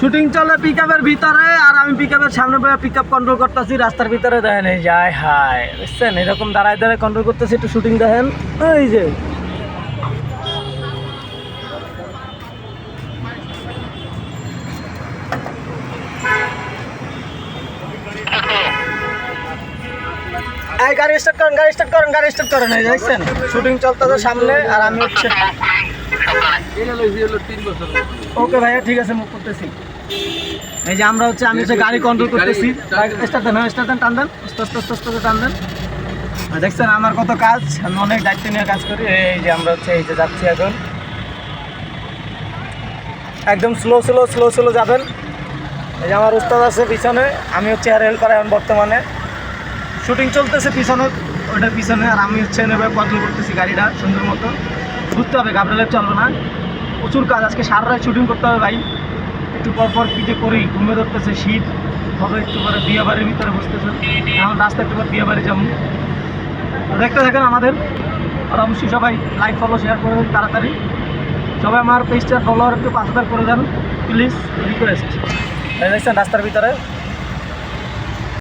Shooting চলে পিকআপের ভিতরে, আর আমি পিকআপের সামনে বসে পিকআপ কন্ট্রোল করতেছি রাস্তার ভিতরে। দেখেন এই যায় হায়, বুঝছেন, এরকম দাঁড়ায় দাঁড়ায় কন্ট্রোল করতেছি। একটু শুটিং দেখেন, এই যে এই গাড়ি স্টার্ট করেন, গাড়ি স্টার্ট করেন, গাড়ি স্টার্ট করেন। এই দেখছেন শুটিং চলতেছে সামনে, আর আমি হচ্ছে ওকে ভাইয়া ঠিক আছে, মুভ করতেছি। এই যে আমরা হচ্ছে, আমি হচ্ছে গাড়ি কন্ট্রোল করতেছি। স্টার্ট দেন, স্টার্ট দেন, টান দেন, আস্তে আস্তে আস্তে আস্তে টান দেন। দেখছেন আমার কত কাজ, আমি অনেক দায়িত্ব নিয়ে কাজ করি। এই যে আমরা হচ্ছে এই যে যাচ্ছি এখন, একদম স্লো স্লো স্লো স্লো যাবেন। এই যে আমার উস্তাদ আছে পিছনে, আমি হচ্ছে আর হেল্পার এখন বর্তমানে। শুটিং চলতেছে পিছনে, ওটার পিছনে, আর আমি হচ্ছে নেবে কন্ট্রোল করতেছি গাড়িটা সুন্দর মতো। ঘুরতে হবে, ঘাবড়ালে চলবে না। প্রচুর কাজ আজকে, সারা রাত শুটিং করতে হবে ভাই। একটু পরপর পিঠে করি, ঘুমে ধরতেছে, শীত হবে। একটু পরে বিয়ে বাড়ির ভিতরে বসতেছে, এখন রাস্তা একটু পর বিয়ে বাড়ি যাবো। দেখতে থাকেন আমাদের, আর অবশ্যই সবাই লাইক ফলো শেয়ার করে দেন তাড়াতাড়ি। সবাই আমার পেজটা ফলোয়ার একটু 5000 করে দেন প্লিজ, রিকোয়েস্ট। দেখছেন রাস্তার ভিতরে